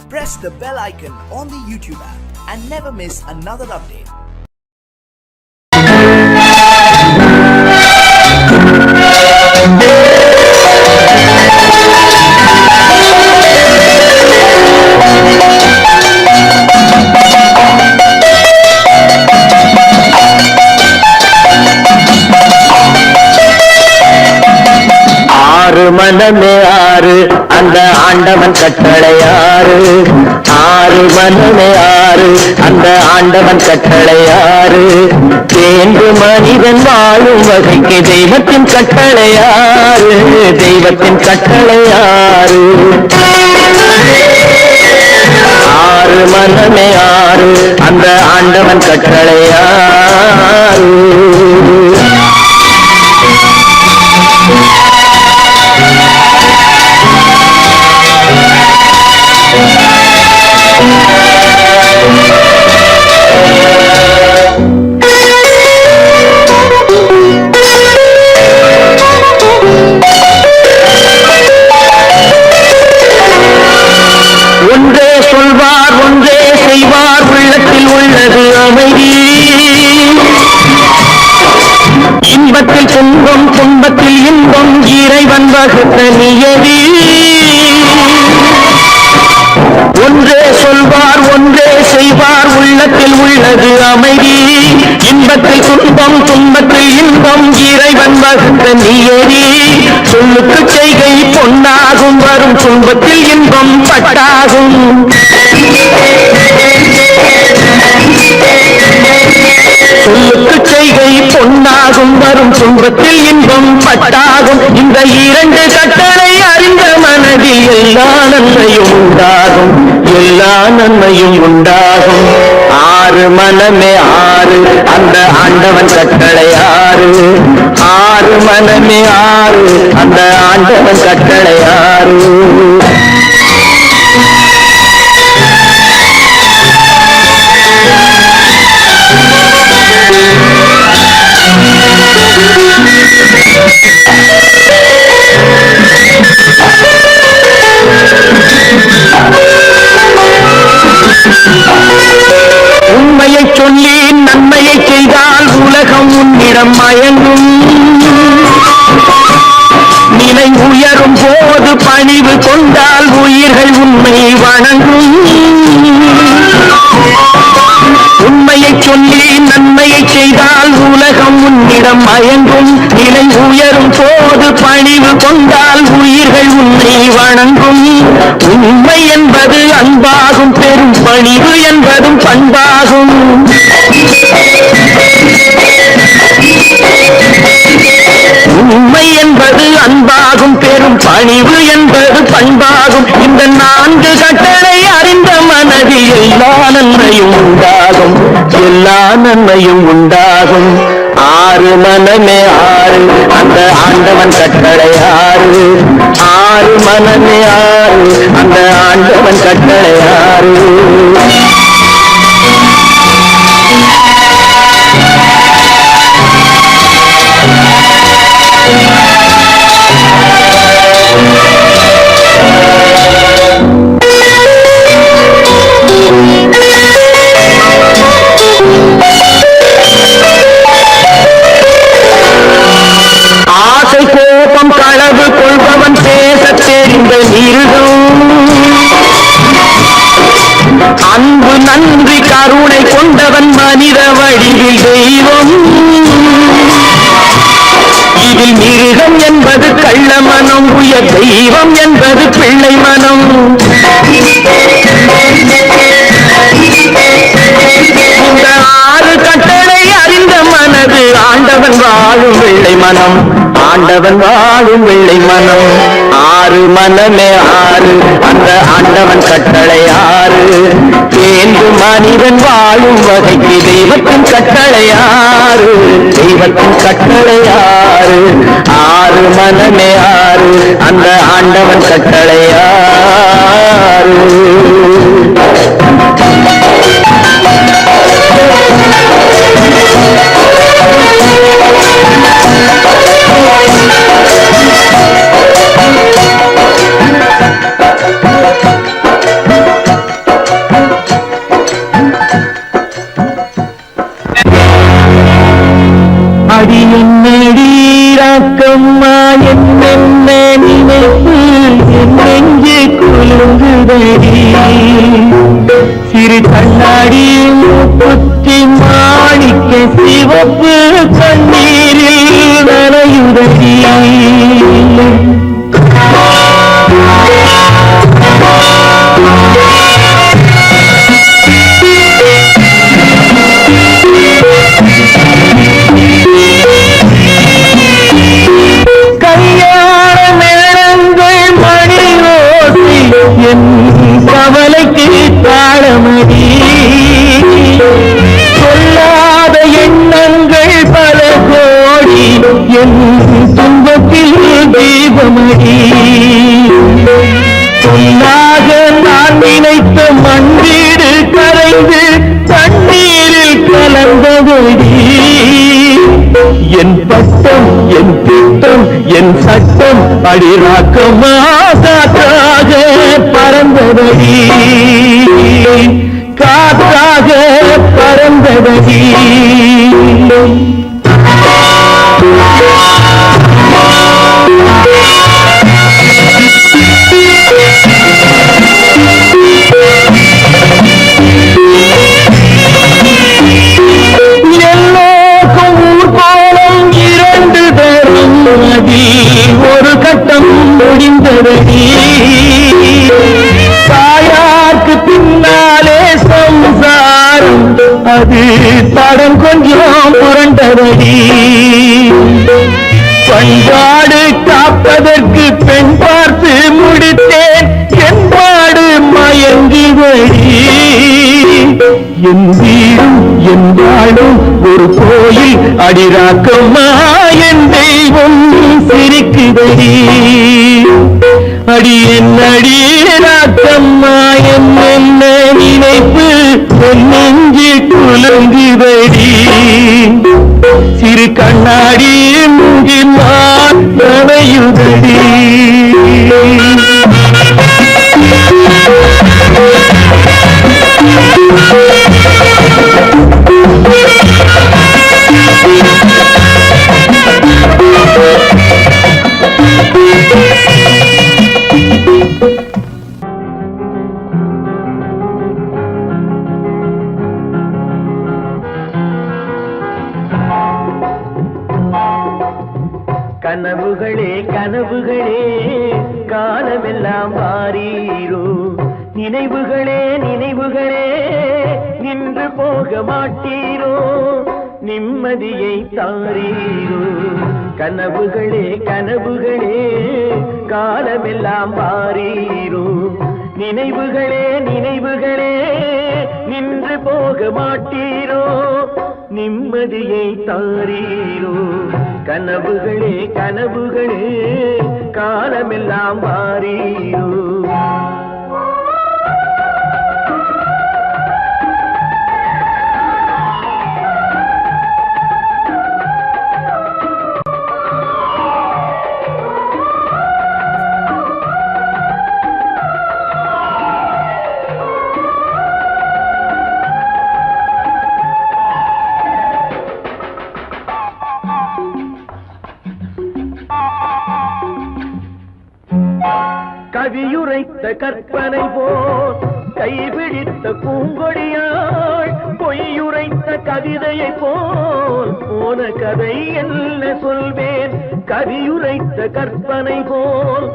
Press the bell icon on the YouTube app and never miss another update. மனமே ஆறு அந்த ஆண்டவன் கட்டளையாறு ஆறு மனமே ஆறு அந்த ஆண்டவன் கட்டளையாறு தேர்ந்து மனிதன் வாழும் வகைக்கு தெய்வத்தின் கட்டளையாறு தெய்வத்தின் கட்டளையாறு ஆறு மனமே ஆறு அந்த ஆண்டவன் கட்டளையாறு ஒன்றே சொல்வார் ஒன்றே செய்வார் உள்ளத்தில் உள்ளது அமைதி இன்பத்தில் துன்பம் துன்பத்தில் இன்பம் இறைவன் வகுத்த நியதி ஒன்றே சொல்வார் ஒன்றே செய்வார் உள்ளத்தில் உள்ளது அமைதி இன்பத்தில் துன்பம் துன்பத்தில் இன்பம் இறைவன் வகுத்த நியதி சொல்லுக்கு செய்கை பொன்னாகும் வரும் துன்பத்தில் இன்பம் பட்டாகும் சொல்லுக்கு செய்கை பொன்னாகும் வரும் துன்பத்தில் இன்பம் பட்டாகும் இந்த இரண்டு கட்டளை அறிந்த மனதில் எல்லா நன்மையும் உண்டாகும் எல்லா நன்மையும் உண்டாகும் ஆறு மனமே ஆறு அந்த ஆண்டவன் கட்டளை ஆறு ஆறு மனமே ஆறு அந்த ஆண்டவன் கட்டளை ஆறு உண்மையை சொல்லி நன்மையை செய்தால் உலகம் உன்னிடம் மயங்கும் நிலை உயரும் போது பணிவு கொண்டால் உயிர்கள் உண்மை வணங்கும் உண்மையை சொல்லி நன்மையை செய்தால் உலகம் உன்னிடம் மயங்கும் நிலை உயரும் போது பணிவு கொண்டால் உயிர்கள் உன்னை வணங்கும் உண்மை என்பது அன்பாகும் பெரும் பணிவு என்பதும் பண்பாகும் உண்மை என்பது அன்பாகும் பெரும் பணிவு என்பது பண்பாகும் இந்த நான்கு கட்டளை அறிந்த மனதில் எல்லா நன்மையும் உண்டாகும் எல்லா நன்மையும் உண்டாகும் ஆறு மனமே ஆறு அந்த ஆண்டவன் கட்டளை ஆறு ஆறு மனமே ஆறு அந்த ஆண்டவன் கட்டளை ஆறு ஆசை கோபம் களவு கொள்பவன் பேச தெரிந்த மிருகம் அன்பு நன்றி கருணை கொண்டவன் மனித வடிவில் தெய்வம் இதில் மிருகம் என்பது கள்ள மனம் உயர் தெய்வம் என்பது பிள்ளை மனம் இந்த ஆறு கட்டளை அறிந்த மனது ஆண்டவன் வாழும் வெள்ளை மனம் ஆண்டவன் வாழும் வெள்ளை மனம் ஆறு மனமே ஆறு அந்த ஆண்டவன் கட்டளை ஆறு தேர்ந்து மனிதன் வாழும் வகைக்கு தெய்வத்தின் கட்டளை ஆறு தெய்வத்தின் கட்டளை ஆறு ஆறு மனமே ஆறு அந்த ஆண்டவன் கட்டளை ஆறு என்னடி ராக்கம்மா என்னென்ன நினைப்பு என் நெஞ்சு குலுங்குதடி சிறு கண்ணாடி மூக்குத்தி மாணிக்க சிவப்பு கண்ணீரில் நனையுதடி கவலைக்கு தாளமடி சொல்லாத எண்ணங்கள் பல கோடி என் துன்பத்தில் தீபமடி சொல்லாக நான் நினைத்த மண்ணீடு கரைந்து தண்ணீரில் கலந்தபடி என் பட்டம் என் திட்டம் என் சட்டம் அடிராக்கமாக பறந்தபடி காற்றாக பறந்தபடி ஒரு கட்டம் முடிந்தபடி தாயாருக்கு பின்னாலே சம்சாரம் அது தடம் கொஞ்சம் புரண்டபடி பண்பாடு காப்பதற்கு பெண் பார்த்து முடித்தேன் என்பாடு மயங்குபடி என் வீடும் என் வாழும் ஒரு கோயில் அடிராக்கம்மா என் தெய்வம் சிரிக்குதடி அடி என் அடிராக்கம்மா என்ன நினைப்பு என் நெஞ்சு குலுங்குதடி சிறு கண்ணாடி மூங்கினால் நனையுதடி கனவுகளே கனவுகளே காலமெல்லாம் மாறீரோ நினைவுகளே நினைவுகளே நின்று போக மாட்டீரோ நிம்மதியை தாரீரோ கனவுகளே கனவுகளே காலமெல்லாம் மாறீரோ நினைவுகளே நினைவுகளே நின்று போக மாட்டீரோ நிம்மதியை தாரீரோ கனவுகளே கனவுகளே காலமெல்லாம் மாறீரோ கவியுரைத்த கற்பனை போல் கைபிடித்த பூங்கொடியாள் பொய்யுரைத்த கவிதையை போல் போன கதை என்ன சொல்வேன் கவியுரைத்த கற்பனை போல்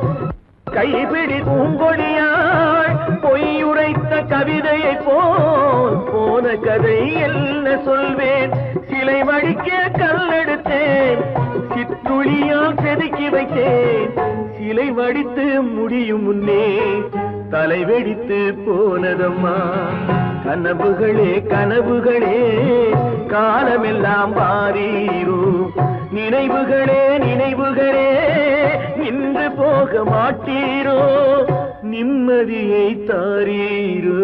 கைபிடி பூங்கொடியாள் பொய்யுரைத்த கவிதையை போல் போன கதை என்ன சொல்வேன் சிலை வடிக்க கல்லெடுத்தேன் சிற்றுளியால் செதுக்கி வைத்தேன் சிலை வடித்து முடியும் முன்னே தலை வெடித்து போனதம்மா கனவுகளே கனவுகளே காலமெல்லாம் மாறீரோ நினைவுகளே நினைவுகளே நின்று போக மாட்டீரோ நிம்மதியை தாரீரோ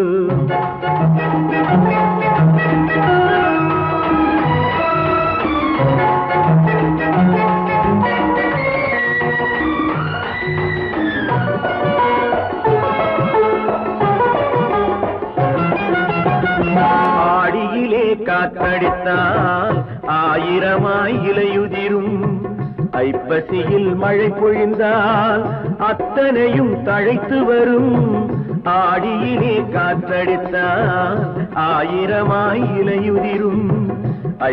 காற்றடித்தால் ஆயிரமாய் இலையுதிரும். ஐப்பசியில் மழை பொழிந்தால் அத்தனையும் தழைத்து வரும். ஆடியிலே காற்றடித்தால் ஆயிரமாய் இலையுதிரும்.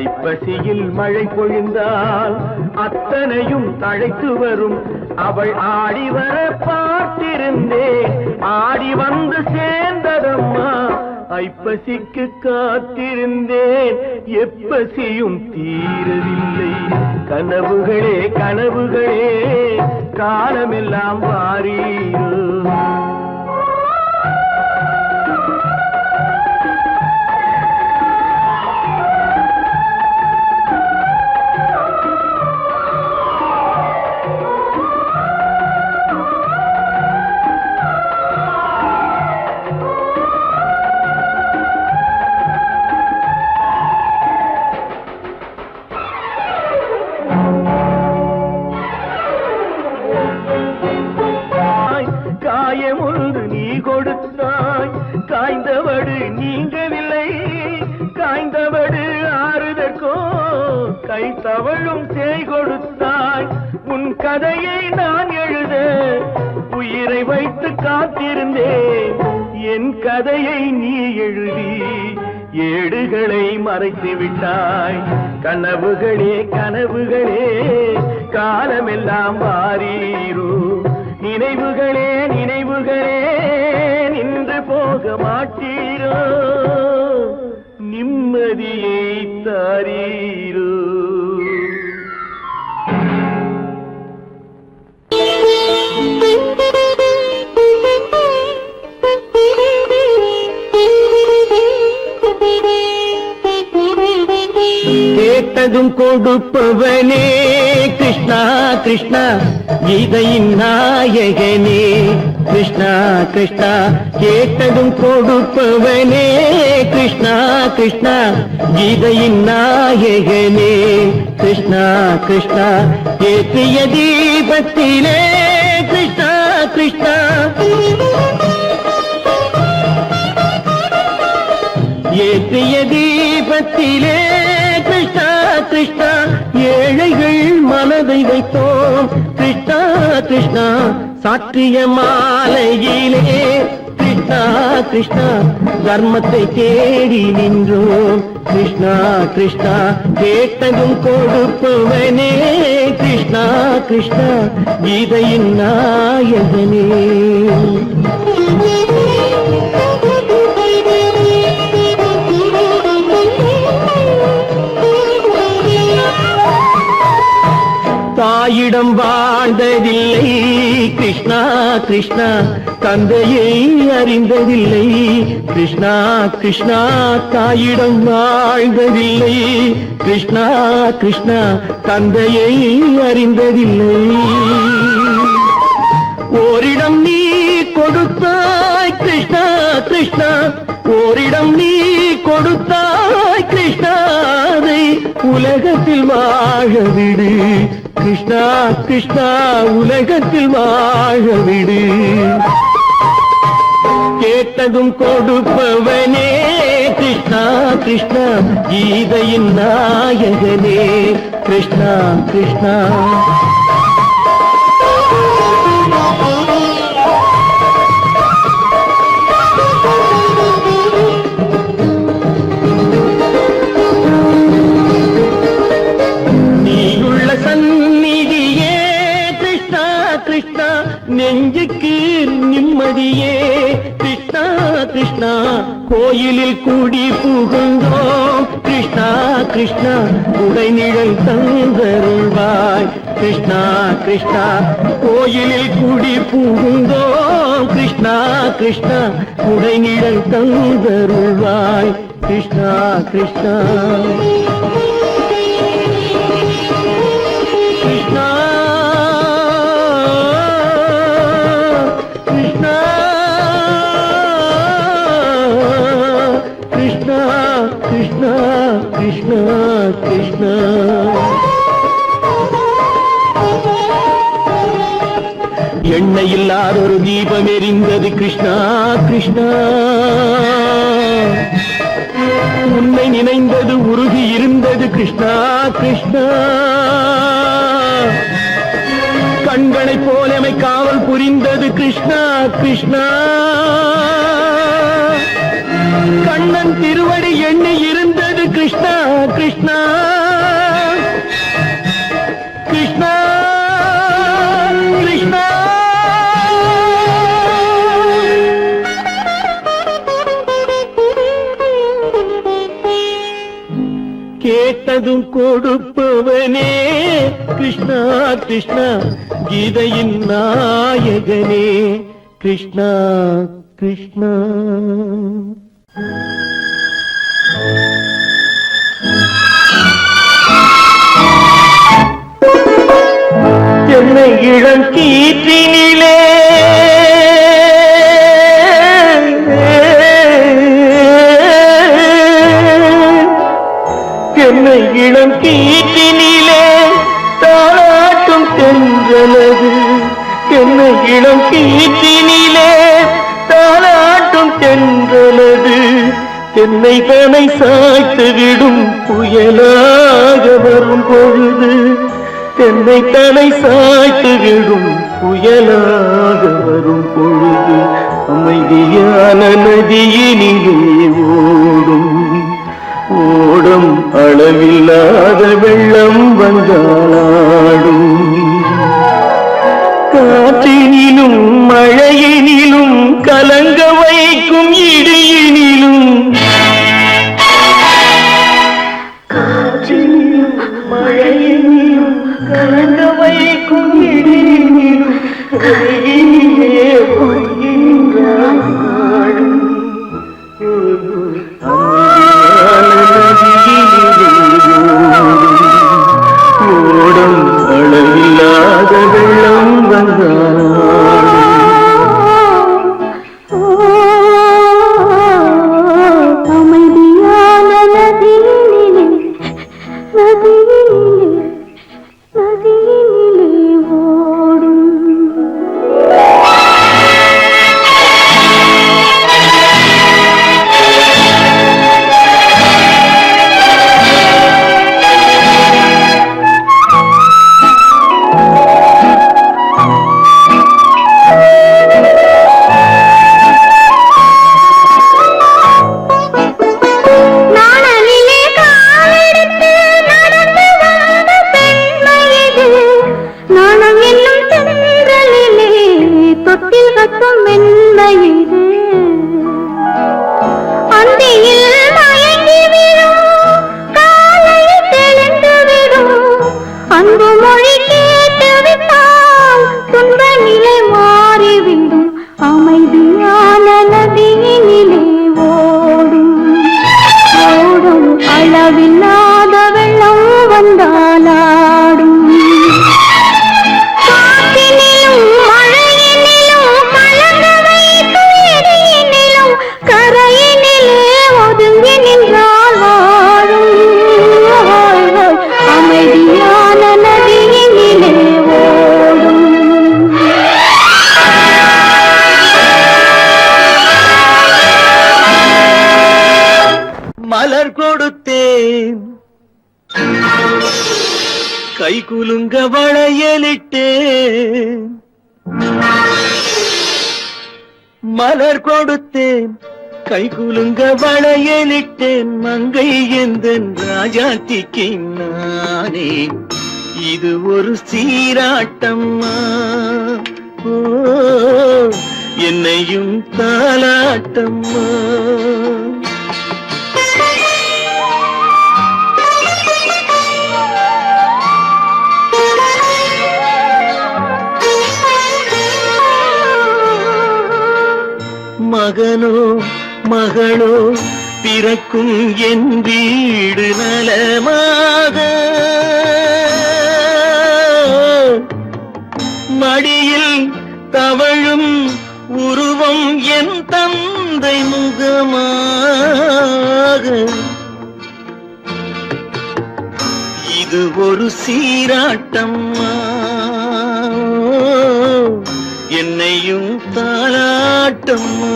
ஐப்பசியில் மழை பொழிந்தால் அத்தனையும் தழைத்து வரும். அவள் ஆடி வர பார்த்திருந்தேன், ஆடி வந்து சேர்ந்ததம்மா. ஐப்பசிக்கு காத்திருந்தேன், எப்பசியும் தீரவில்லை. கனவுகளே கனவுகளே காலமெல்லாம் வாரீரோ. காயமொன்று நீ கொடுத்தாய், காய்ந்தவடு நீங்கவில்லை. காய்ந்தவடு ஆறுதற்கோ கை தவழும் சேய் கொடுத்தாய். உன் கதையை நான் எழுத உயிரை வைத்து காத்திருந்தேன். என் கதையை நீ எழுதி ஏடுகளை மறைத்து விட்டாய். கனவுகளே கனவுகளே காலமெல்லாம் வாரீரோ. நினைவுகளே நினைவுகளே நின்று போக மாட்டீரோ. நிம்மதியை தாரீரோ. கேட்டதும் கொடுப்பவனே கிருஷ்ணா கிருஷ்ணா, கீதையின் நாயகனே கிருஷ்ணா கிருஷ்ணா. கேட்டதும் கொடுப்பவனே கிருஷ்ணா கிருஷ்ணா, கீதையின் நாயகனே கிருஷ்ணா கிருஷ்ணா. ஏற்றிய தீபத்திலே கிருஷ்ணா கிருஷ்ணா, ஏற்றிய தீபத்திலே கிருஷ்ணா கிருஷ்ணா. ஏழைகள் மனதை வைத்தோம் கிருஷ்ணா கிருஷ்ணா. சாற்றிய மாலையிலே கிருஷ்ணா கிருஷ்ணா, தர்மத்தை தேடி நின்றோம் கிருஷ்ணா கிருஷ்ணா. கேட்டதும் கொடுப்பவனே கிருஷ்ணா கிருஷ்ணா, கீதையின் நாயகனே. தாயிடம் வாழ்ந்ததில்லை கிருஷ்ணா கிருஷ்ணா, தந்தையை அறிந்ததில்லை கிருஷ்ணா கிருஷ்ணா. தாயிடம் வாழ்ந்ததில்லை கிருஷ்ணா கிருஷ்ணா, தந்தையை அறிந்ததில்லை. ஓரிடம் நீ கொடுத்தாய் கிருஷ்ணா கிருஷ்ணா, ஓரிடம் நீ கொடுத்தாய் கிருஷ்ணா. அதை உலகத்தில் வாழ விடு கிருஷ்ணா கிருஷ்ணா, உலகத்தில் வாழ விடு. கேட்டதும் கொடுப்பவனே கிருஷ்ணா கிருஷ்ணா, கீதையின் நாயகனே கிருஷ்ணா கிருஷ்ணா. நெஞ்சுக்கு நிம்மதியே கிருஷ்ணா கிருஷ்ணா. கோயிலில் கூடி புகுந்தோம் கிருஷ்ணா கிருஷ்ணா, உடைநிழல் தந்தருள்வாய் கிருஷ்ணா கிருஷ்ணா. கோயிலில் கூடி புகுந்தோம் கிருஷ்ணா கிருஷ்ணா, உடைநிழல் தந்தருள்வாய் கிருஷ்ணா கிருஷ்ணா. கிருஷ்ணா கிருஷ்ணா கிருஷ்ணா கிருஷ்ணா. எண்ணெய் இல்லாத ஒரு தீபம் எரிந்தது கிருஷ்ணா கிருஷ்ணா. உன்னை நினைந்தது உருகி இருந்தது கிருஷ்ணா கிருஷ்ணா. கண்களைப் போலமை காவல் புரிந்தது கிருஷ்ணா கிருஷ்ணா. கண்ணன் திருவடி எண்ணி இருந்தது கிருஷ்ணா கிருஷ்ணா கிருஷ்ணா கிருஷ்ணா. கேட்டதும் கொடுப்பவனே கிருஷ்ணா கிருஷ்ணா. கீதையின் நாயகனே கிருஷ்ணா கிருஷ்ணா. என்னை இளம் கீற்றினிலே என்னை இளம் கீற்றினிலே தாளாட்டும் தென்றலது. என்னை இளம் கீற்றினிலே தாளாட்டும் தென்றலது. என்னை தனை சாய்த்து விடும் புயலாக வரும் பொழுது. என்னை தனை சாய்த்து விடும் புயலாக வரும் பொழுது. அமைதியான நதியினிலே ஓடும் ஓடும் அளவில்லாத வெள்ளம் வந்தாடும். காற்றினிலும் மழையினிலும் கலங்க வைக்கும் இடியினிலும். காற்றினிலும் மழையினிலும் கலங்க வைக்கும் இடியினிலும் கரையினிலே பொய்கின்றான் நாடும். ஓடும் அளவில்லாத வெள்ளம் வந்தாடும். அமைதியான நதியினிலே நதியினிலே நதியினிலே ஓடும். அமைதியான நதியினிலே ஓடும் ஓடும் அளவில்லாத வெள்ளம் வந்தாலாடும். காற்றினிலும் மழையினிலும் கலங்க வைக்கும் இடியினிலும் கரையினிலே ஒதுங்கி நின்றால் வாழும். அமைதியான நதியினிலே ஓடும். மலர் கொடுத்தேன் கை குலுங்க வளையலிட்டேன். மலர் கொடுத்தேன் கை குலுங்க வளையலிட்டேன். மங்கை எந்தன் ராஜாத்திக்கு நானே. இது ஒரு சீராட்டம்மா. ஓ என்னையும் தாலாட்டம்மா. மகனோ மகளோ பிறக்கும் என் வீடு நலமாக. மடியில் தவழும் உருவம் என் தந்தை முகமாக. இது ஒரு சீராட்டம்மா. என்னையும் தாலாட்டம்மா.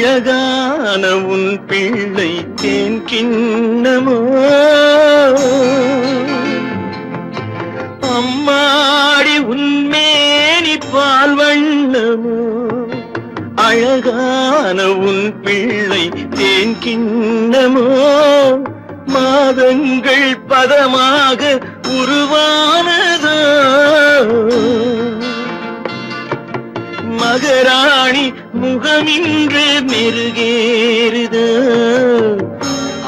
அழகான உன் பிள்ளை தேன் கிண்ணமோ அம்மாடி உன்மேனி பால் வண்ணமோ அழகான உன் பிள்ளை தேன் கிண்ணமோ மாதங்கள் பதமாக உருவானதோ மகராணி முகமின்று மெருகேறுதோ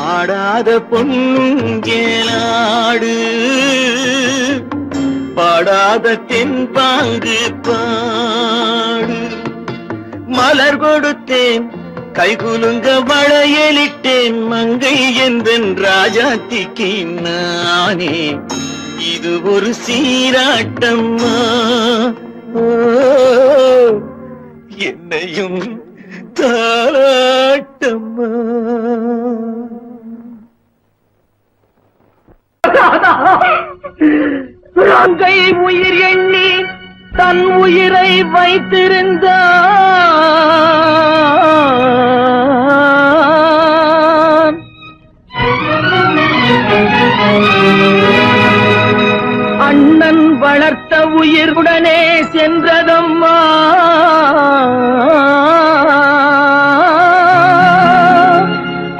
ஆடாத பொன்னுங்கேலாடு பாடாத தென்பாங்கு பாடு மலர் கொடுத்தேன் கைகுலுங்க வளையலிட்டேன் மங்கை என்பன் ராஜாத்திக்கு நானே இது ஒரு சீராட்டம்மா என்னையும் தாராட்டம்மா கங்கை உயிர் எண்ணி தன் உயிரை வைத்திருந்தான் அண்ணன் வளர்த்த உயிருடனே சென்றதம்மா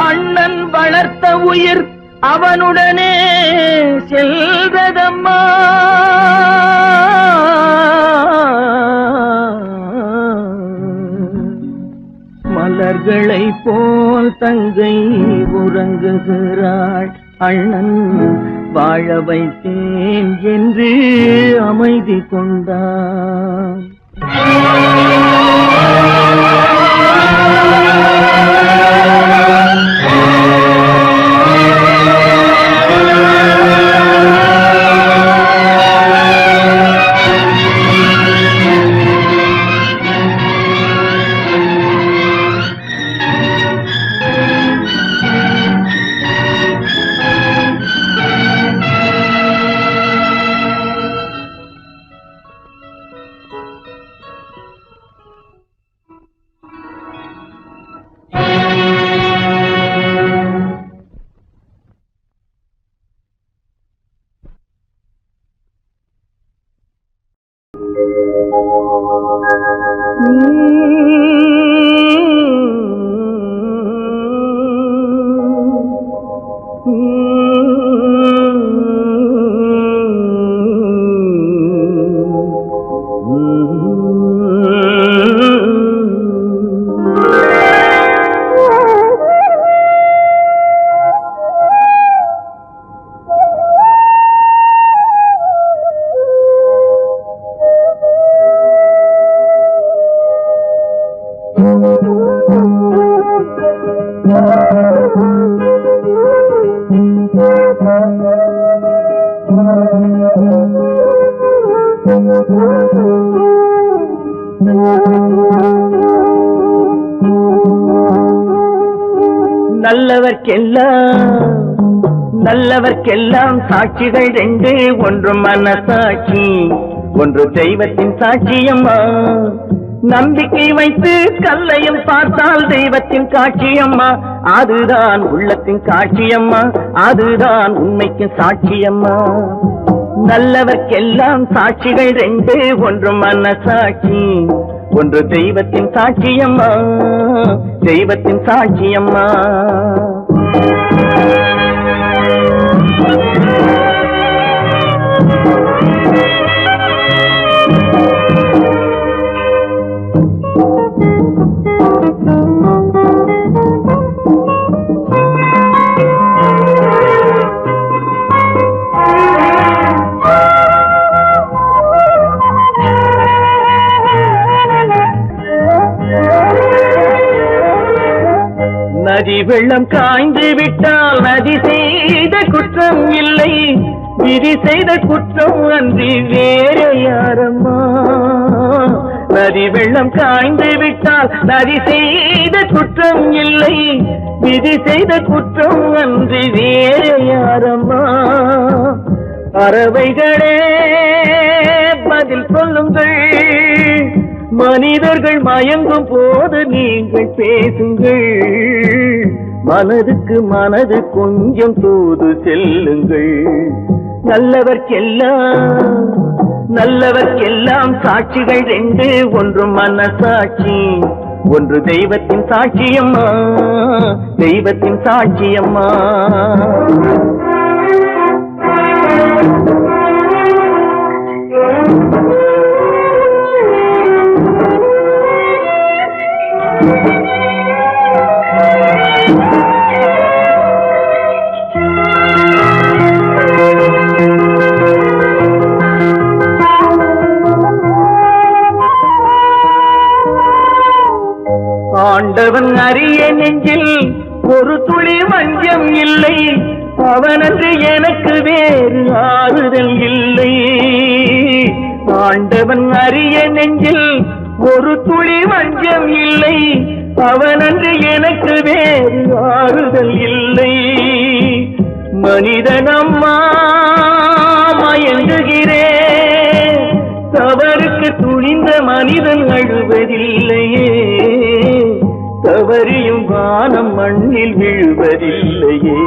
அண்ணன் வளர்த்த உயிர் அவனுடனே செல்வதம்மா மலர்களை போல் தங்கை உறங்குகிறாள் அண்ணன் வாழ வைத்தேன் என்று அமைதி கொண்டான் நல்லவர்க்கெல்லாம் சாட்சிகள் ரெண்டு ஒன்று மனசாட்சி ஒன்று தெய்வத்தின் சாட்சியம்மா நம்பிக்கை வைத்து கல்லையும் பார்த்தால் தெய்வத்தின் காட்சியம்மா அதுதான் உள்ளத்தின் காட்சியம்மா அதுதான் உண்மைக்கு சாட்சியம்மா நல்லவர்க்கெல்லாம் சாட்சிகள் ரெண்டு ஒன்று மனசாட்சி ஒன்று தெய்வத்தின் சாட்சியம்மா தெய்வத்தின் சாட்சியம்மா நதி வெள்ளம் காய்ந்து விட்டால் நதி செய்த குற்றம் இல்லை விதி செய்த குற்றம் அன்றி வேற யாரம்மா நதி வெள்ளம் காய்ந்து விட்டால் நதி செய்த குற்றம் இல்லை விதி செய்த குற்றம் அன்றி வேற யாரம்மா பறவைகளே பதில் சொல்லுங்கள் மனிதர்கள் மயங்கும் போது நீங்கள் பேசுங்கள், மனதுக்கு மனது கொஞ்சம் தூது செல்லுங்கள். நல்லவர்க்கெல்லாம் சாட்சிகள் ரெண்டு, ஒன்று மனசாட்சி, ஒன்று தெய்வத்தின் சாட்சியம்மா, தெய்வத்தின் சாட்சியம்மா. ஆண்டவன் அறிய நெஞ்சில் ஒரு துளி வஞ்சம் இல்லை, அவனன்று எனக்கு வேறு ஆறுதல் இல்லை. ஆண்டவன் அறிய நெஞ்சில் ஒரு துளி வஞ்சம் இல்லை, அவனன்று எனக்கு வேறு ஆறுதல் இல்லை. மனிதனம்மா மயங்குகிறேன், தவறுக்கு துணிந்த மனிதன் அழுவதில்லையே, தவறியும் வானம் மண்ணில் விழுவதில்லையே.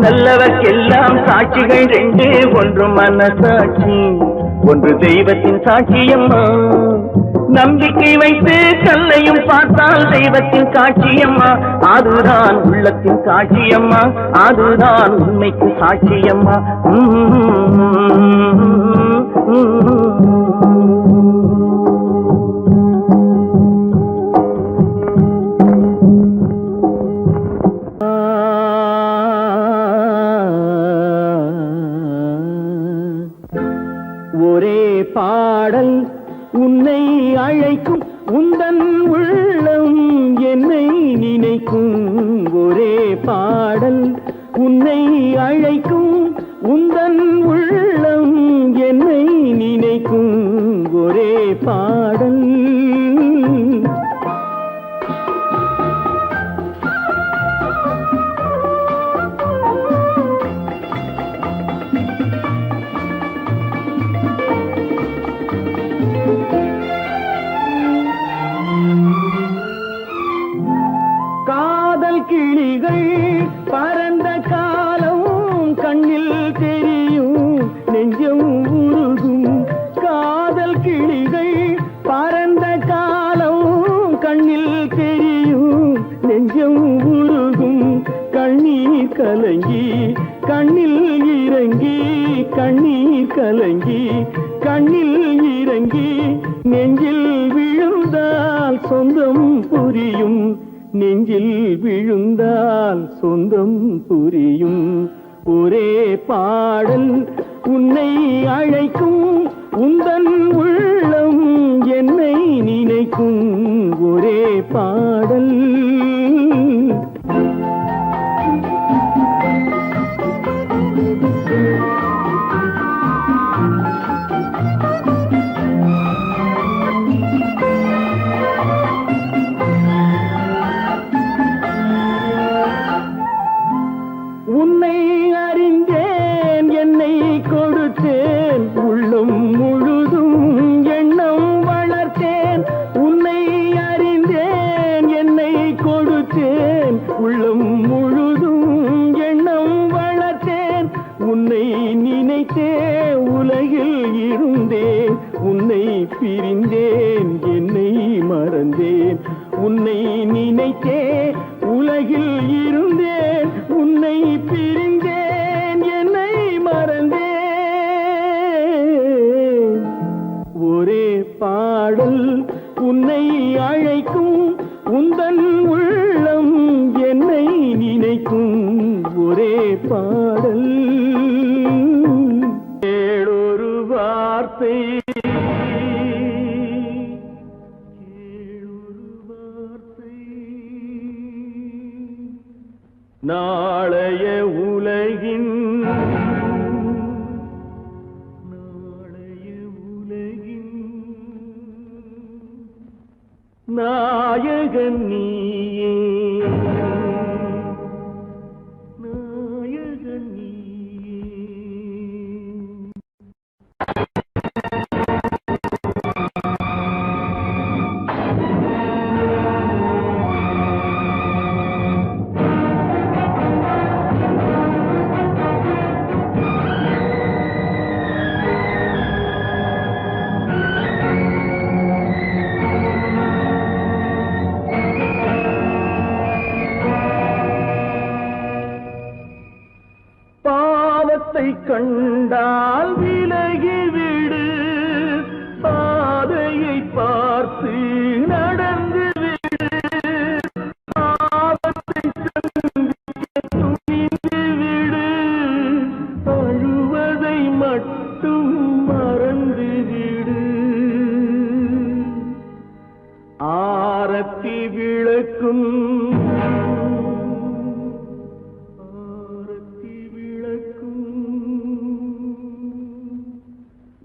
நல்லவர்க்கெல்லாம் சாட்சிகள் ரெண்டு, ஒன்று மனசாட்சி, ஒன்று தெய்வத்தின் சாட்சியம்மா. நம்பிக்கை வைத்து கல்லையும் பார்த்தால் தெய்வத்தின் காட்சியம்மா, அதுதான் உள்ளத்தின் காட்சியம்மா, அதுதான் உண்மைக்கு சாட்சியம்மா. ஒரே பாடல் உன்னை அழைக்கும், உந்தன் உள்ளம் என்னை நினைக்கும். ஒரே பாடல் உன்னை அழைக்கும், உந்தன் உள்ளம் என்னை நினைக்கும். ஒரே பாடல் கிளிகள் பறந்த காலம் கண்ணில் தெரியும், நெஞ்சம் உருகும். காதல் கிளிகள் பறந்த காலம் கண்ணில் தெரியும், நெஞ்சம் உருகும். கண்ணீர் கலங்கி கண்ணில் இறங்கி, கண்ணீர் கலங்கி கண்ணில் இறங்கி, நெஞ்சில் விழுந்தால் சொந்தம் புரியும், நெஞ்சில் விழுந்தால் சொந்தம் புரியும். ஒரே பாடல் உன்னை அழைக்கும், உந்தன் உள்ளம் என்னை நினைக்கும். ஒரே பாடல் உன்னை அறிந்தேன், என்னை கொடுத்தேன், உள்ளம் முழுதும் எண்ணம் வளர்த்தேன். உன்னை அறிந்தேன், என்னை கொடுத்தேன், உள்ளம் முழுதும் எண்ணம் வளர்த்தேன். உன்னை நினைத்தே உலகில் இருந்தேன், உன்னை பிரிந்தேன், என்னை மறந்தேன். உன்னை நினைத்தே உலகில் இருந்தேன், உன்னை பிரிந்தேன், என்னை மறந்தேன். ஒரே பாடல் உன்னை அழைக்கும், உந்தன் உள்ளம் என்னை நினைக்கும். ஒரே பாடல் ஏழொரு வார்த்தை, நாளைய உலகின் நாயகன் நீயே, நாயகன் நீயே. விளக்கும் ஆரத்தி விளக்கும்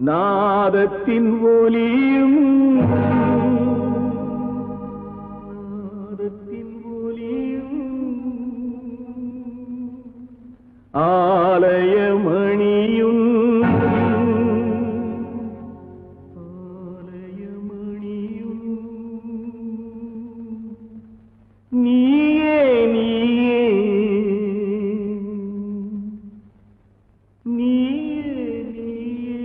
நாதத்தின் ஒலியும் ஆலயமணியும் நீயே நீயே நீயே நீயே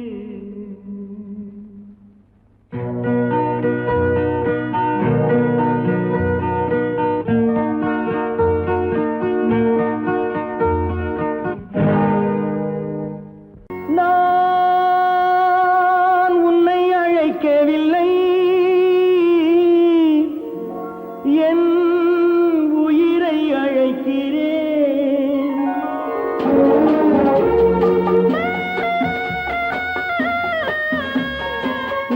நான் உன்னை அழைக்கவில்லை என் உயிரை அழைக்கிறேன்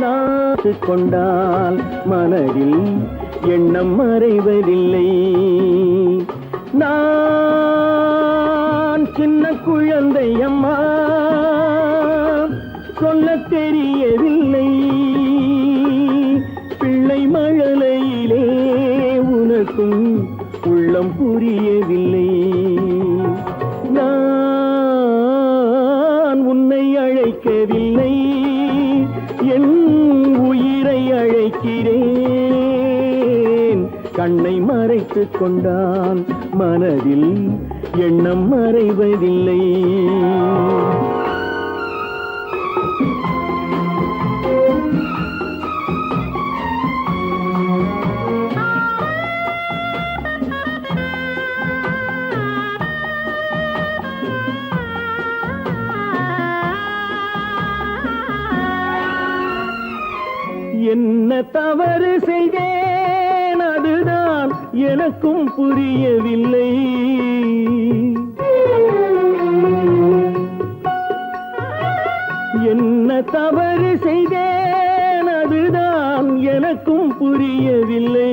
நாத்து கொண்டால் மனதில் எண்ணம் மறைவதில்லை நான் சின்ன குழந்தை அம்மா சொல்ல தெரியவில்லை பிள்ளை மழலையிலே உனக்கும் உள்ளம் புரியவில்லை நான் உன்னை அழைக்கவில்லை என் உயிரை அழைக்கிறேன் கண்ணை மறைத்துக் கொண்டான் மனதில் எண்ணம் மறைவதில்லை என்ன தவறு செய்தேன் அதுதான் எனக்கும் புரியவில்லை என்ன தவறு செய்தேன் அதுதான் எனக்கும் புரியவில்லை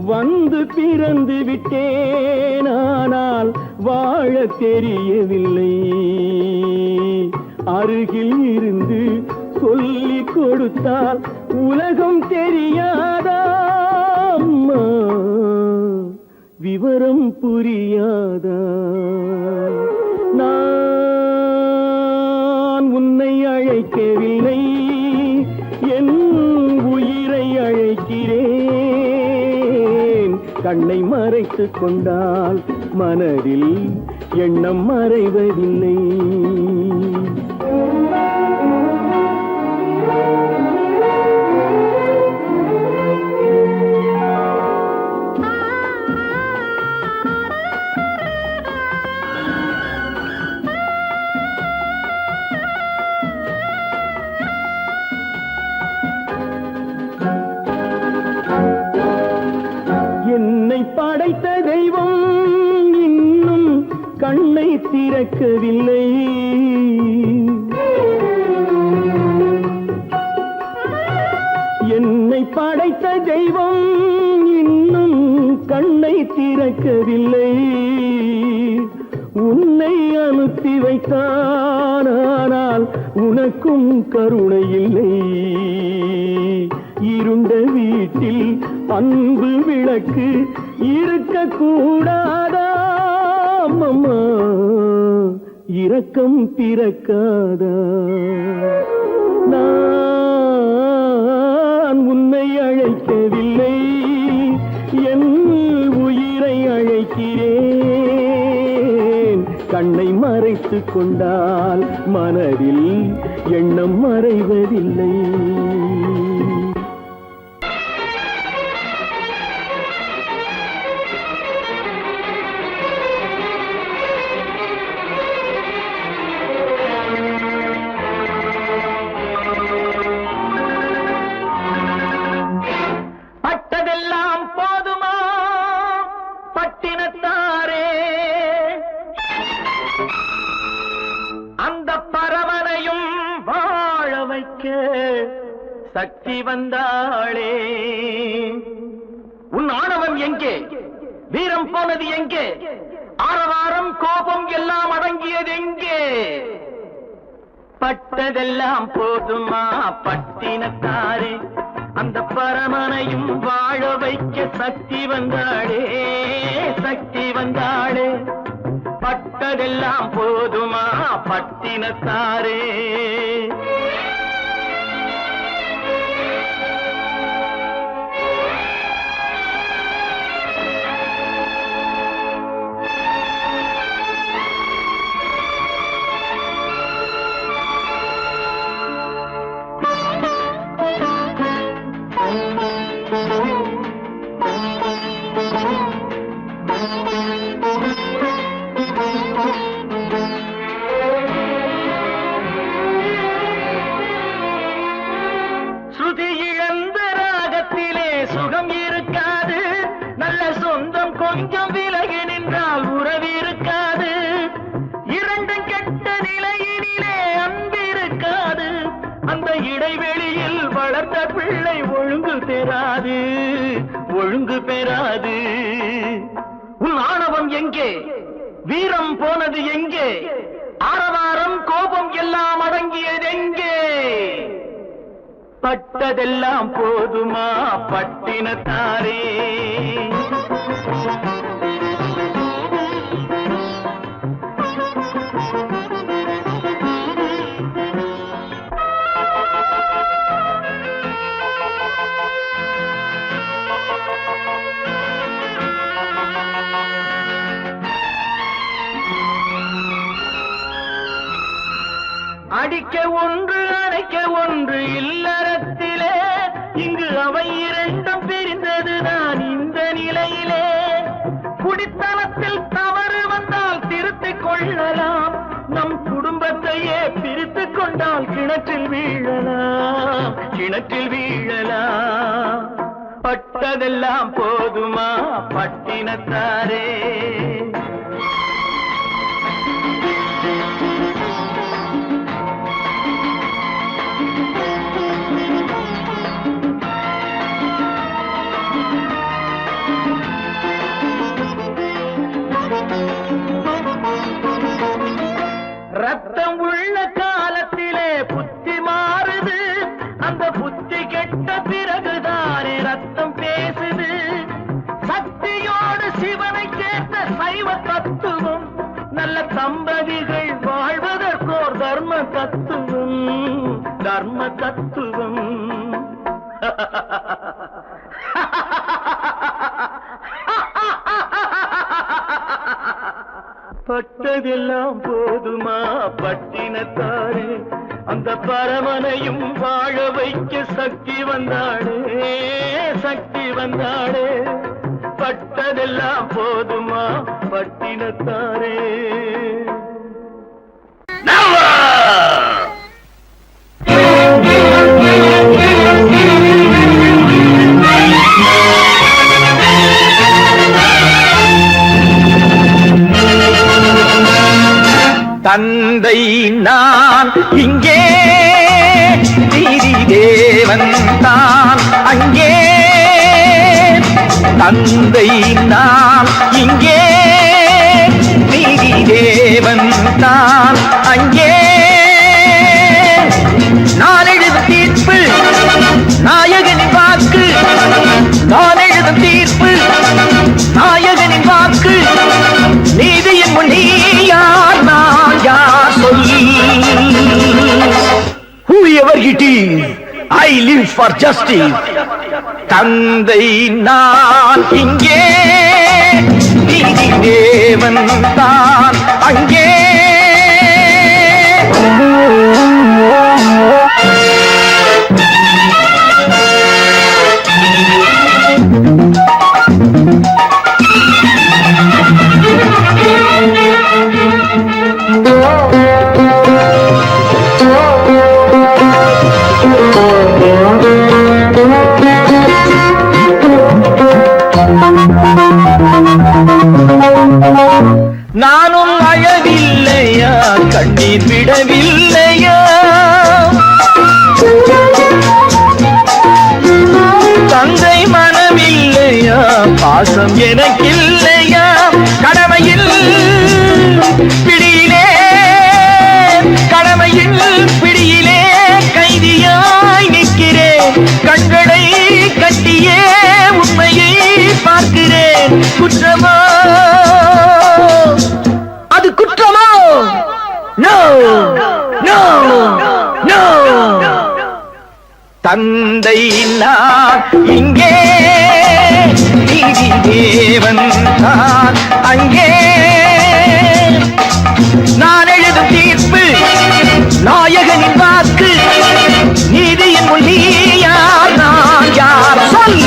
வந்து பிறந்து விட்டேன் ஆனால் வாழ தெரியவில்லை அருகில் இருந்து சொல்லிக் கொடுத்தால் உலகம் தெரியாதா அம்மா விவரம் புரியாதா நான் உன்னை அழைக்கவில்லை என் உயிரை அழைக்கிறேன் கண்ணை மறைத்துக் கொண்டால் மனதில் எண்ணம் மறைவதில்லை படைத்த தெய்வம் இன்னும் கண்ணை திறக்கவில்லை என்னை படைத்த தெய்வம் இன்னும் கண்ணை திறக்கவில்லை உன்னை அனுப்பி வைத்தான் ஆனால் உனக்கும் கருணை இல்லை இருண்ட வீட்டில் அன்பு விளக்கு இருக்க கூடாதா அம்மா இரக்கம் பிறக்காதா நான் உன்னை அழைக்கவில்லை என் உயிரை அழைக்கிறேன் கண்ணை மறைத்துக் கொண்டால் மனதில் எண்ணம் மறைவதில்லை சக்தி வந்தாளே உன் ஆணவம் எங்கே? வீரம் போனது எங்கே? ஆரவாரம் கோபம் எல்லாம் அடங்கியது எங்கே? பட்டதெல்லாம் போதுமா பட்டினத்தாரே, அந்த பரமனையும் வாழ வைக்க சக்தி வந்தாளே, சக்தி வந்தாளே. பட்டதெல்லாம் போதுமா பட்டினத்தாரே. ஸ்ருதி இழந்த ராகத்திலே சுகம் இருக்காது, நல்ல சொந்தம் கொஞ்சம் விலகி நின்றால் உறவு இருக்காது. இரண்டும் கெட்ட நிலையினிலே அன்பு இருக்காது, அந்த இடைவெளியில் வளர்த்த பிள்ளை ஒழுங்கு பெறாது, ஒழுங்கு பெறாது. உன் ஆணவம் எங்கே? வீரம் போனது எங்கே? ஆரவாரம் கோபம் எல்லாம் அடங்கியது எங்கே? பட்டதெல்லாம் போதுமா பட்டினத்தாரே. அடிக்க ஒன்று அணைக்க ஒன்று இல்லறத்திலே, இங்கு அவை இரண்டும் பிரிந்ததுதான் இந்த நிலையிலே. குடித்தனத்தில் தவறு வந்தால் திருத்திக் கொள்ளலாம், நம் குடும்பத்தையே பிரித்துக் கொண்டால் கிணற்றில் வீழலாம், கிணற்றில் வீழலாம். பட்டதெல்லாம் போதுமா பட்டினத்தாரே. ரத்தம் உள்ள காலத்திலே புத்தி மாறுது, அந்த புத்தி கெட்ட பிறகுதானே ரத்தம் பேசுது. சக்தியோடு சிவனை சேர்த்த சைவ தத்துவம், நல்ல தம்பதிகள் வாழ்வதற்கோர் தர்ம தத்துவம், தர்ம தத்துவம். பட்டதெல்லாம் போதுமா பட்டினத்தாரே, அந்த பரமனையும் வாழ வைக்க சக்தி வந்தாளே, சக்தி வந்தாளே. பட்டதெல்லாம் போதுமா பட்டினத்தாரே. தந்தை நான் இங்கே, நீதி தேவன் தான் அங்கே. தந்தை நான் இங்கே, நீதி தேவன் தான் அங்கே. நான் எழுதும் தீர்ப்பு நாயகனின் வாக்கு, நான் எழுதும் தீர்ப்பு நாயகனின் வாக்கு. நீதியின் முன் நீ யார், நான் யார் சொல். Whoever it is, I live for justice. தந்தை நான் இங்கே, நீதி தேவன் தான் அங்கே. நானும் அழகில் தந்தை நான் இங்கே, நீதி தேவன் தான் அங்கே. நான் எழுதும் தீர்ப்பு நாயகனின் வாக்கு, நீதியின் முன் நீ யார் நான் யார் சொல்.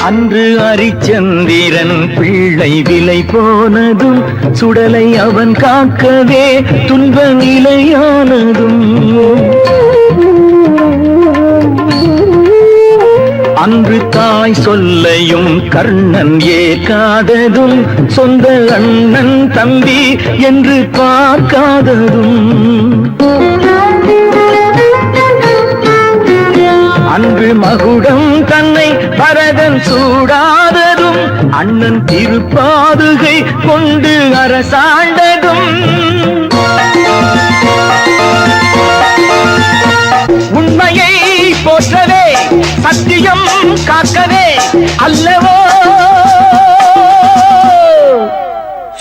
அன்று அரிச்சந்திரன் பிள்ளை விலை போனதும், சுடலை அவன் காக்கவே துன்ப நிலையானதும். அன்று தாய் சொல்லையும் கர்ணன் ஏற்காததும், சொந்த அண்ணன் தம்பி என்று பார்க்காததும். அன்று மகுடம் தன்னை பரதன் சூடாததும், அண்ணன் திருப்பாதுகை கொண்டு அரசாண்டதும். உண்மையை போற்றவே சத்தியம் காக்கவே அல்லவோ.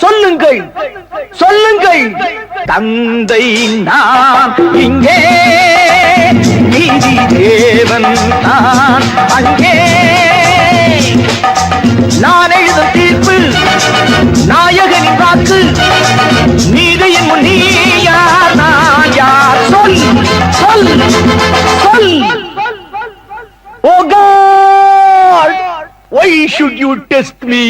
சொல்லுங்கள் சொல்லுங்கள், தந்தை நான் இங்கே, நீதி தேவன் நான் அங்கே. நான் எழுதும் தீர்ப்பு நாயகனின் வாக்கு, நீதியின் முன் நீ யார் நான் யார் சொல் சொல் சொல். Oh God, why should you test me?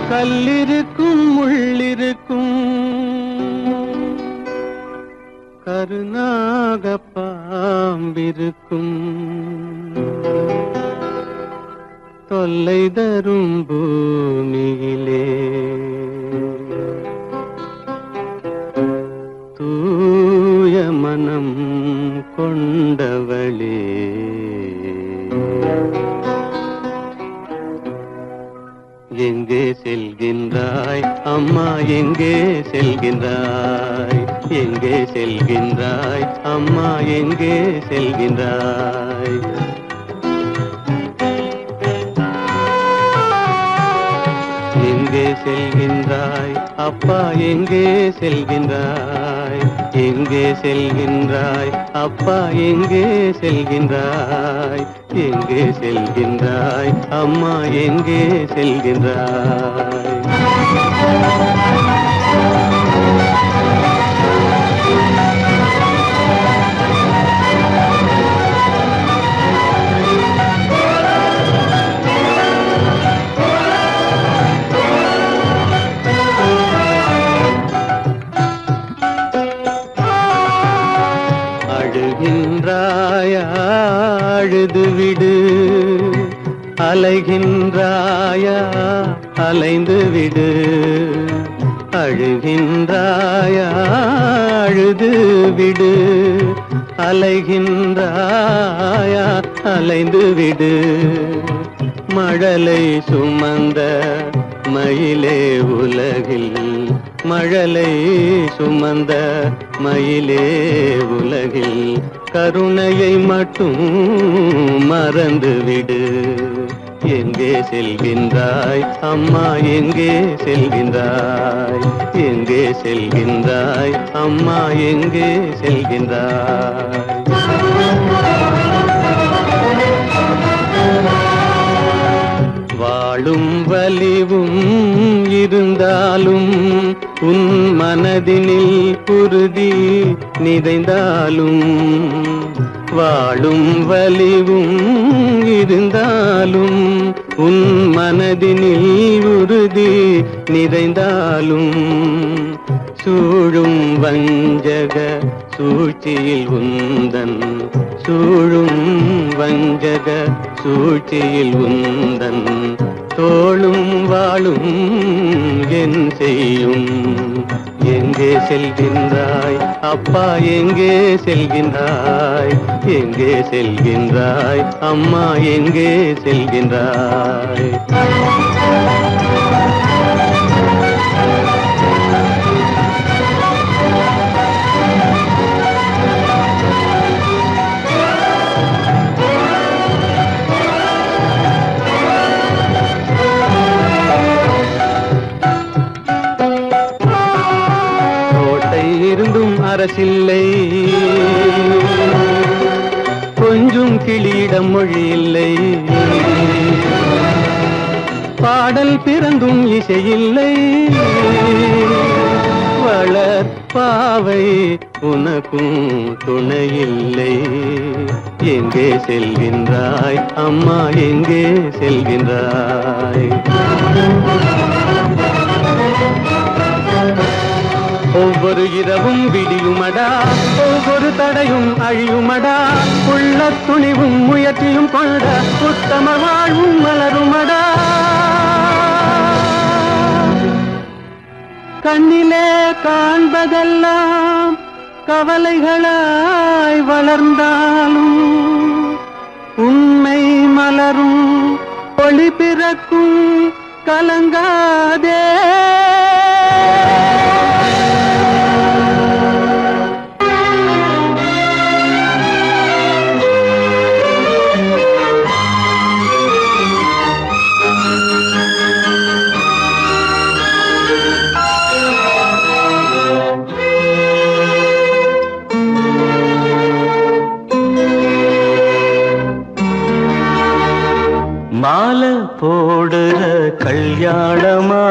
கல்லிருக்கும் முள்ளிருக்கும் கருநாக பாம்பிருக்கும் தொல்லை தரும் பூமியிலே தூய மனம் கொண்டவளே எங்கே செல்கின்றாய் அம்மா, எங்கே செல்கின்றாய், எங்கே செல்கின்றாய் அம்மா, எங்கே செல்கின்றாய். எங்கே செல்கின்றாய் அப்பா, எங்கே செல்கின்றாய், எங்கே செல்கின்றாய் அப்பா, எங்கே செல்கின்றாய், எங்கே செல்கின்றாய் அம்மா, எங்கே செல்கின்றாய். அழுது விடு. அலைகின்றாயா அலைந்து விடு. அழுகின்றாயா அழுது விடு. அலைகின்றாயா அலைந்து விடு. மழலை சுமந்த மயிலே உலகில், மழலை சுமந்த மயிலே உலகில், கருணையை மட்டும் மறந்து விடு. எங்கே செல்கின்றாய் அம்மா, எங்கே செல்கின்றாய்? எங்கே செல்கின்றாய் அம்மா, எங்கே செல்கின்றாய்? வாழும் வலிவும் இருந்தாலும், உன் மனதினில் குருதி நிறைந்தாலும், வாழும் வலிவும் இருந்தாலும், உன் மனதினில் உறுதி நிறைந்தாலும், சூழும் வஞ்சக சூழ்ச்சியில் உந்தன், சூழும் வஞ்சக சூழ்ச்சியில் உந்தன், தோளும் வாழும் என் செய்யும். எங்கே செல்கின்றாய் அப்பா, எங்கே செல்கின்றாய்? எங்கே செல்கின்றாய் அம்மா, எங்கே செல்கின்றாய்? இருந்தும் அரசில்லை, கொஞ்சம் கிளியிடம் மொழி இல்லை. பாடல் பிறந்தும் இசையில்லை, வளர் பாவை உனக்கும் துணையில்லை. எங்கே செல்கின்றாய் அம்மா, எங்கே செல்கின்றாய்? ஒவ்வொரு இரவும் விடியுமடா, ஒவ்வொரு தடையும் அழியுமடா, உள்ள துணிவும் முயற்சியும் கொண்ட உத்தம வாழ்வும் மலருமடா. கண்ணிலே காண்பதெல்லாம் கவலைகளாய் வளர்ந்தாலும், உண்மை மலரும் ஒளி பிறக்கும் கலங்காதே. மாலை போடுற கல்யாணமா,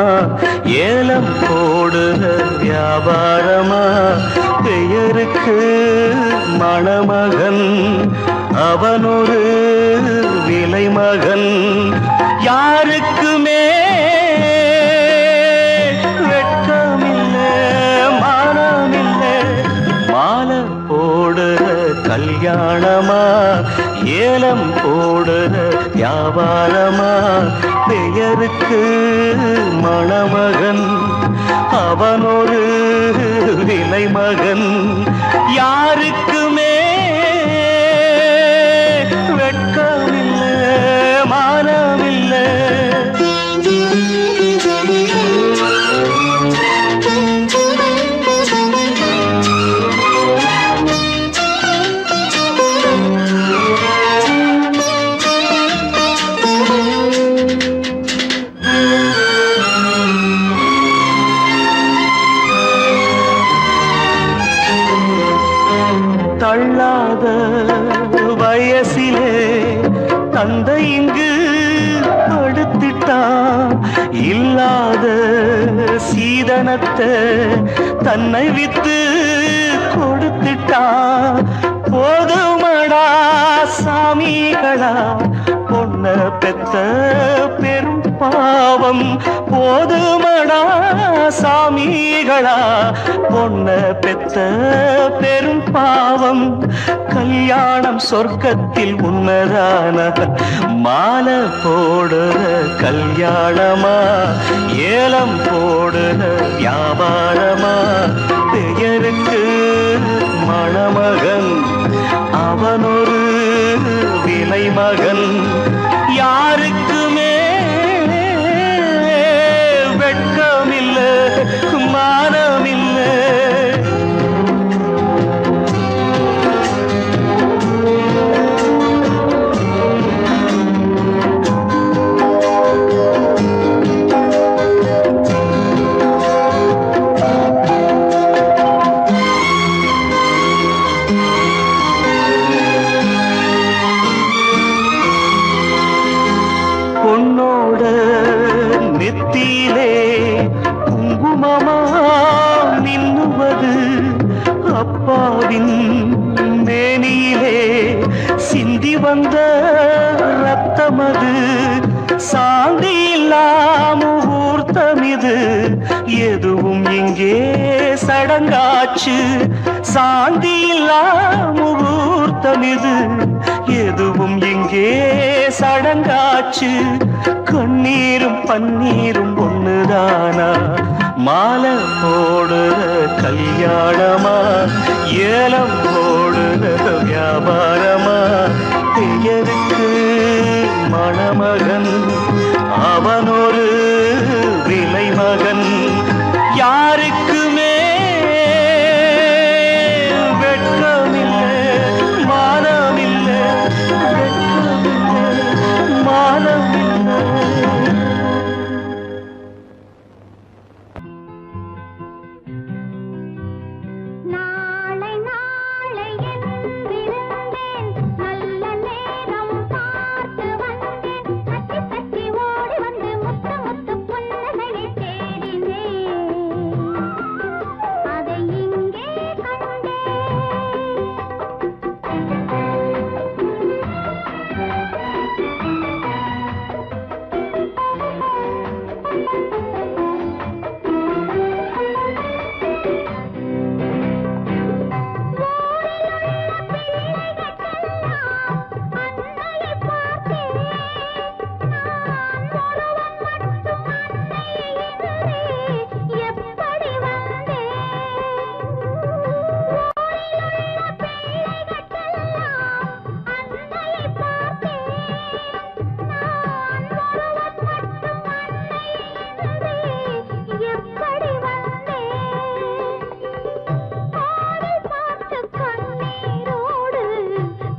ஏலம் போடுற வியாபாரமா, பெயருக்கு மணமகன் அவனொரு விலைமகன். யாருக்குமே வெட்கமில்லை மானமில்லை. மாலை போடுற கல்யாணமா, ஏலம் போடுற வியாபாரமா, பெயருக்கு மணமகன் அவனொரு விலைமகன். யாருக்குமே வெட்கமில்லை மானமில்லை. தள்ளாத வயசிலே தந்தை இங்கு படுத்திட்டான். இல்லாத சீதனத்தை தன்னை வித்து கொடுத்துட்டான். போதுமடா சாமிகளா, பொண்ண பெத்த பெரும் பாவம் போதுமடா சாமிகளா பொண்ண பெத்த பெரும் பாவம் கல்யாணம் சொர்க்கத்தில் உன்னதான மாலை போடுற கல்யாணமா ஏலம் போடுற வியாபாரமா பெயருக்கு மணமகன் அவனொரு விலை மகன் யாருக்குமே வெட்கமில்லை மானமில்லை பொன்னோட நெத்தியிலே குங்குமமா மின்னுவது அப்பாவின் மேனியிலே சிந்தி வந்த ரத்தமது சாந்தி இல்லாம முகூர்த்தமிது எதுவும் இங்கே சடங்காச்சு சாந்தி இல்லாம முகூர்த்தமிது எதுவும் இங்கே சடங்காச்சு கண்ணீரும் பன்னீரும் ஒண்ணுதானா மாலை போடுற கல்யாணமா ஏலம் போடுற வியாபாரமா பெயருக்கு மணமகன் அவனொரு விலை மகன் யாருக்குமே வெட்கமில்லை மானமில்லை மானமில்லை நாளை நாளை என்றிருந்தேன் நல்ல நேரம் பார்த்து வந்தேன் தட்டி தட்டி ஓடி வந்து முத்து முத்து புன்னகையை தேடினேன் அதை இங்கே கண்டேன் அன்னையை பார்த்தேன் நான் ஒருவன் மட்டும் அன்னையை எப்படி வந்தேன் ஊரிலுள்ள பிள்ளைகளுக்கெல்லாம் அன்னையை பார்த்தேன் நான் ஒருவன் மட்டும் அன்னையை எப்படி வந்தேன் பாடல் பார்த்து கண்ணீரோடு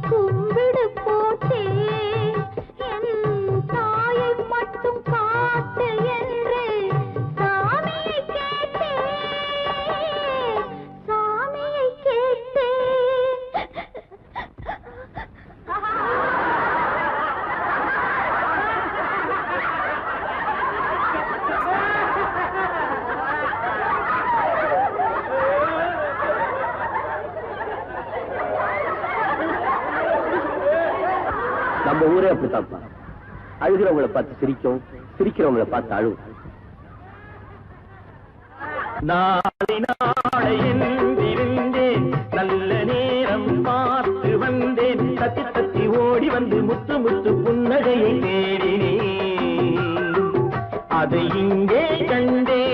கும்பிடு போட்டேன் என் தாயை மட்டும் காட்டு என்று சாமியை நம்ம ஊரே அப்படித்தான் அழுகிறவங்களை பார்த்து சிரிக்கும் சிரிக்கிறவங்களை பார்த்து அழுவும் நாளை நாளை என்றிருந்தேன் நல்ல நேரம் பார்த்து வந்தேன் தத்தி தத்தி ஓடி வந்து முத்து முத்து புன்னகையை தேடினேன் அதை இங்கே கண்டேன்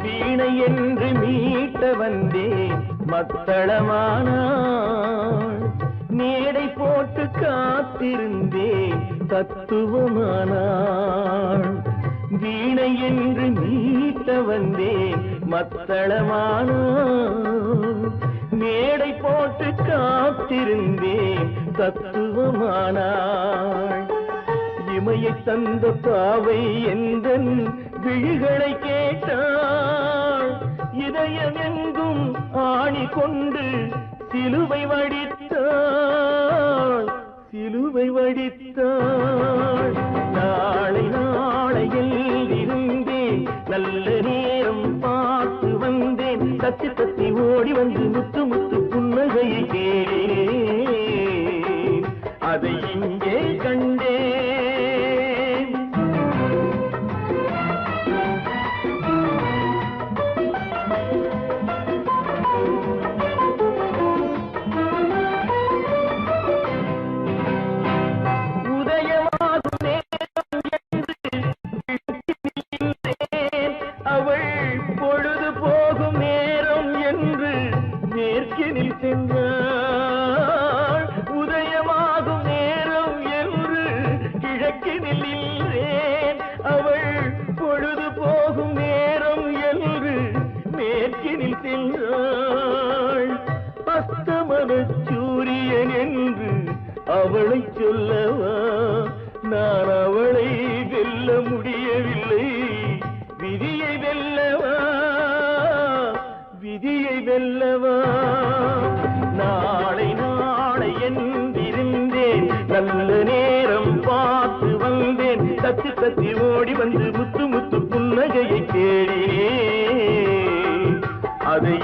வீணை என்று மீட்ட வந்தேன் மத்தளமானாள் மேடை போட்டு காத்திருந்தேன் தத்துவமானாள் வீணை என்று மீட்ட வந்தேன் மத்தளமானாள் மேடை போட்டு காத்திருந்தேன் தத்துவமானாள் இமையை தந்த பாவை எந்தன் விழிகளை கேட்டாள் இதயம் எங்கும் ஆணி கொண்டு சிலுவை வடித்தாள் சிலுவை வடித்தாள். நாளை நாளை இருந்தேன், நல்ல நேரம் பார்த்து வந்தேன். தத்தி தத்தி ஓடி வந்து முத்து முத்து புன்னகையை கேட்டேன், அதை இங்கே கண்டேன். உதயமாகும் நேரம் என்று அவள் பொழுது போகும் நேரம் என்று மேற்கினில் சென்றாள். உதயமாகும் நேரம் என்று கிழக்கினில் நின்றேன், அவள் பொழுது போகும் நேரம் என்று மேற்கினில் சென்றாள். அஸ்தமன சூரியன் என்று அவளை சொல்லவா, நான் அவளை வெல்ல முடியவில்லை. விதியை வெல்லவா, விதியை வெல்லவா. நாளை நாளை என்றிருந்தேன், நல்ல நேரம் பார்த்து வந்தேன். தத்தி தத்தி ஓடி வந்து முத்து முத்து புன்னகையை கேட்டேன், அதை